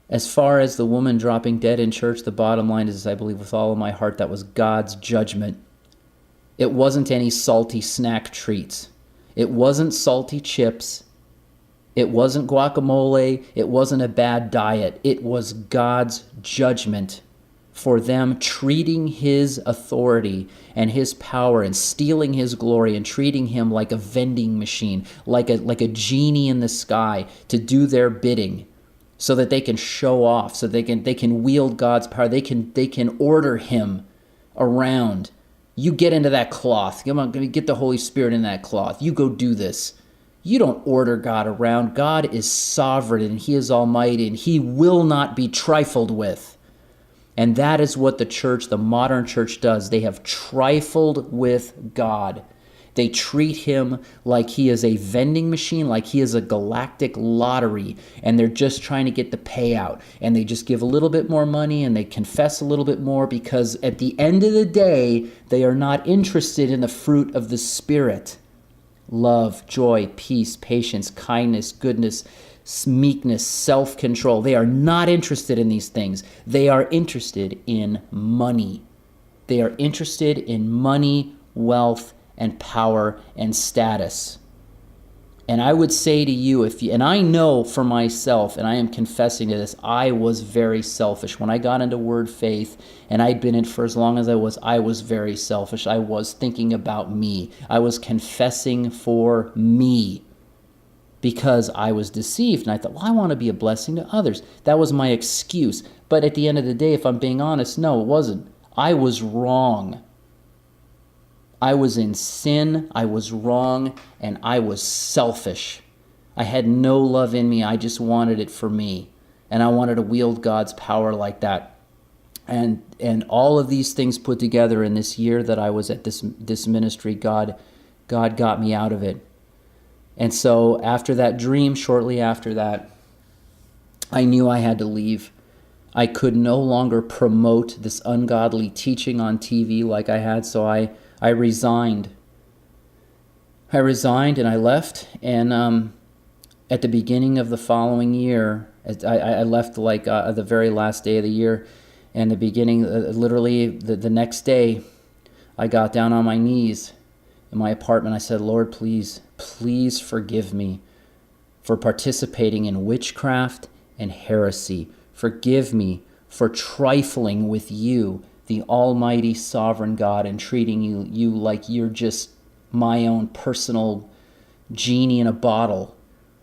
As far as the woman dropping dead in church, the bottom line is, I believe with all of my heart, that was God's judgment. It wasn't any salty snack treats. It wasn't salty chips. It wasn't guacamole. It wasn't a bad diet. It was God's judgment for them treating his authority and his power and stealing his glory and treating him like a vending machine, like a genie in the sky to do their bidding so that they can show off, so they can wield God's power. They can order him around. You get into that cloth. Come on, get the Holy Spirit in that cloth. You go do this. You don't order God around. God is sovereign and he is almighty and he will not be trifled with. And that is what the church, the modern church, does. They have trifled with God. They treat him like he is a vending machine, like he is a galactic lottery, and they're just trying to get the payout. And they just give a little bit more money and they confess a little bit more because at the end of the day, they are not interested in the fruit of the Spirit. Love, joy, peace, patience, kindness, goodness, meekness, self-control. They are not interested in these things. They are interested in money. They are interested in money, wealth, and power and status. And I would say to you, and I know for myself, and I am confessing to this, I was very selfish. When I got into word faith, and I'd been in for as long as I was very selfish. I was thinking about me. I was confessing for me because I was deceived. And I thought, well, I want to be a blessing to others. That was my excuse. But at the end of the day, if I'm being honest, no, it wasn't. I was wrong. I was in sin, I was wrong, and I was selfish. I had no love in me. I just wanted it for me. And I wanted to wield God's power like that. And all of these things put together in this year that I was at this ministry, God got me out of it. And so after that dream, shortly after that, I knew I had to leave. I could no longer promote this ungodly teaching on TV like I had, so I resigned. I resigned and I left. And at the beginning of the following year, I left like the very last day of the year. And the beginning, literally the next day, I got down on my knees in my apartment. I said, Lord, please forgive me for participating in witchcraft and heresy. Forgive me for trifling with you, the almighty sovereign God, and treating you like you're just my own personal genie in a bottle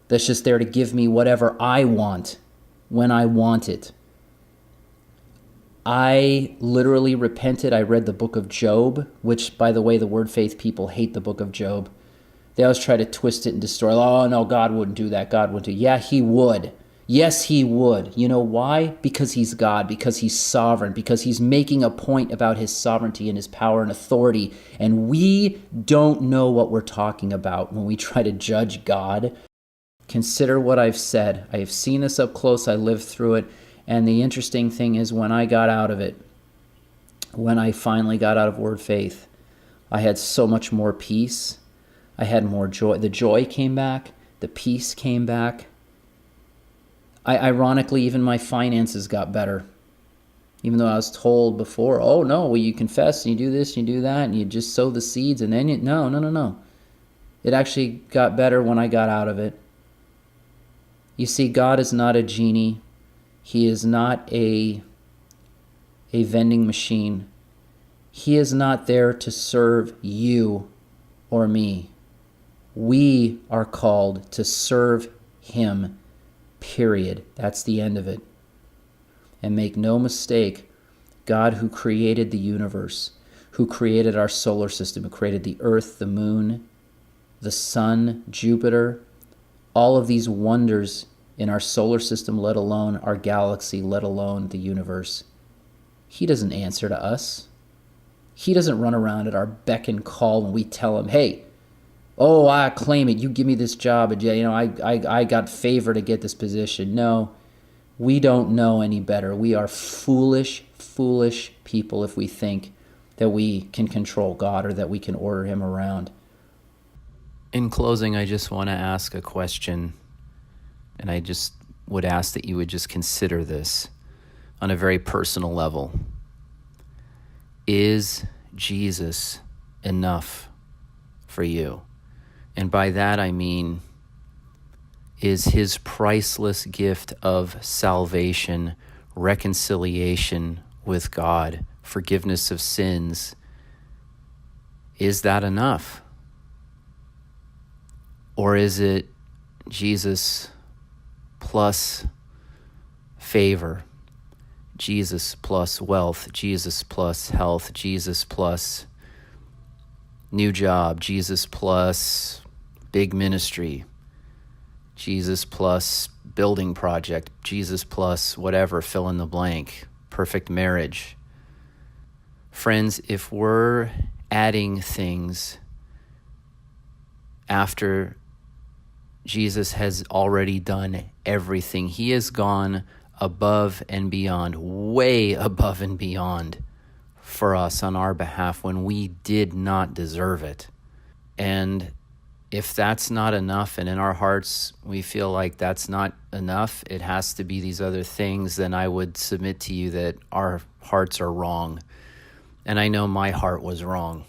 that's just there to give me whatever I want when I want it. I literally repented. I read the book of Job, which, by the way, the word faith people hate the book of Job. They always try to twist it and destroy it. Oh, no, God wouldn't do that. God wouldn't do. Yeah, he would. Yes, he would. You know why? Because he's God, because he's sovereign, because he's making a point about his sovereignty and his power and authority. And we don't know what we're talking about when we try to judge God. Consider what I've said. I have seen this up close. I lived through it. And the interesting thing is when I got out of it, when I finally got out of word faith, I had so much more peace. I had more joy. The joy came back. The peace came back. Ironically, even my finances got better. Even though I was told before, oh no, well, you confess and you do this and you do that and you just sow the seeds and then no. It actually got better when I got out of it. You see, God is not a genie. He is not a vending machine. He is not there to serve you or me. We are called to serve him, period. That's the end of it. And make no mistake, God, who created the universe, who created our solar system, who created the earth, the moon, the sun, Jupiter, all of these wonders in our solar system, let alone our galaxy, let alone the universe. He doesn't answer to us. He doesn't run around at our beck and call when we tell him, hey, oh, I claim it. You give me this job. And, I got favor to get this position. No, we don't know any better. We are foolish people if we think that we can control God or that we can order him around. In closing, I just want to ask a question. And I just would ask that you would just consider this on a very personal level. Is Jesus enough for you? And by that I mean, is his priceless gift of salvation, reconciliation with God, forgiveness of sins, is that enough? Or is it Jesus plus favor, Jesus plus wealth, Jesus plus health, Jesus plus new job, Jesus plus big ministry, Jesus plus building project, Jesus plus whatever, fill in the blank, perfect marriage? Friends, if we're adding things after Jesus has already done everything, he has gone above and beyond, way above and beyond for us on our behalf when we did not deserve it. And if that's not enough, and in our hearts we feel like that's not enough, it has to be these other things, then I would submit to you that our hearts are wrong. And I know my heart was wrong.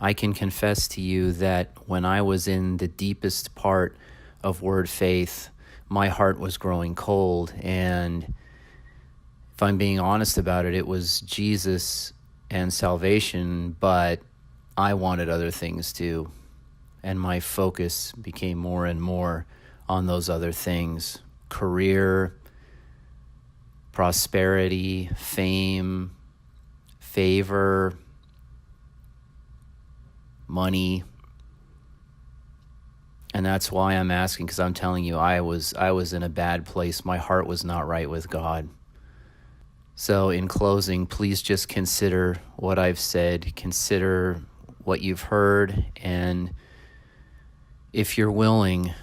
I can confess to you that when I was in the deepest part of word faith, my heart was growing cold. And if I'm being honest about it, it was Jesus and salvation, but I wanted other things too. And my focus became more and more on those other things: career, prosperity, fame, favor, money. And that's why I'm asking, because I'm telling you, I was in a bad place. My heart was not right with God. So in closing, please just consider what I've said. Consider what you've heard, and if you're willing,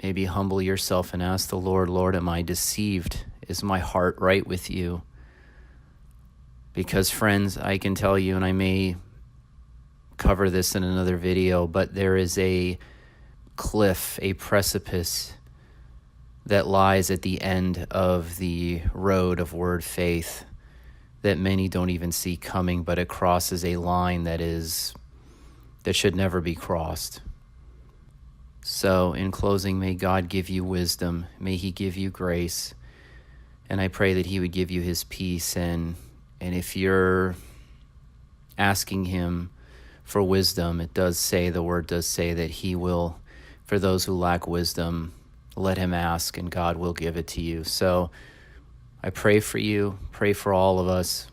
maybe humble yourself and ask the Lord, Lord, am I deceived? Is my heart right with you? Because friends, I can tell you, and I may cover this in another video, but there is a cliff, a precipice that lies at the end of the road of word faith that many don't even see coming, but it crosses a line that should never be crossed. So in closing, may God give you wisdom. May he give you grace. And I pray that he would give you his peace. And if you're asking him for wisdom, the word does say that he will, for those who lack wisdom, let him ask, and God will give it to you. So I pray for you, pray for all of us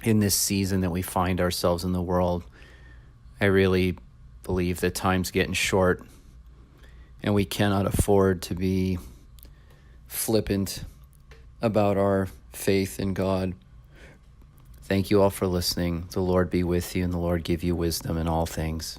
in this season that we find ourselves in the world. I really believe that time's getting short, and we cannot afford to be flippant about our faith in God. Thank you all for listening. The Lord be with you, and the Lord give you wisdom in all things.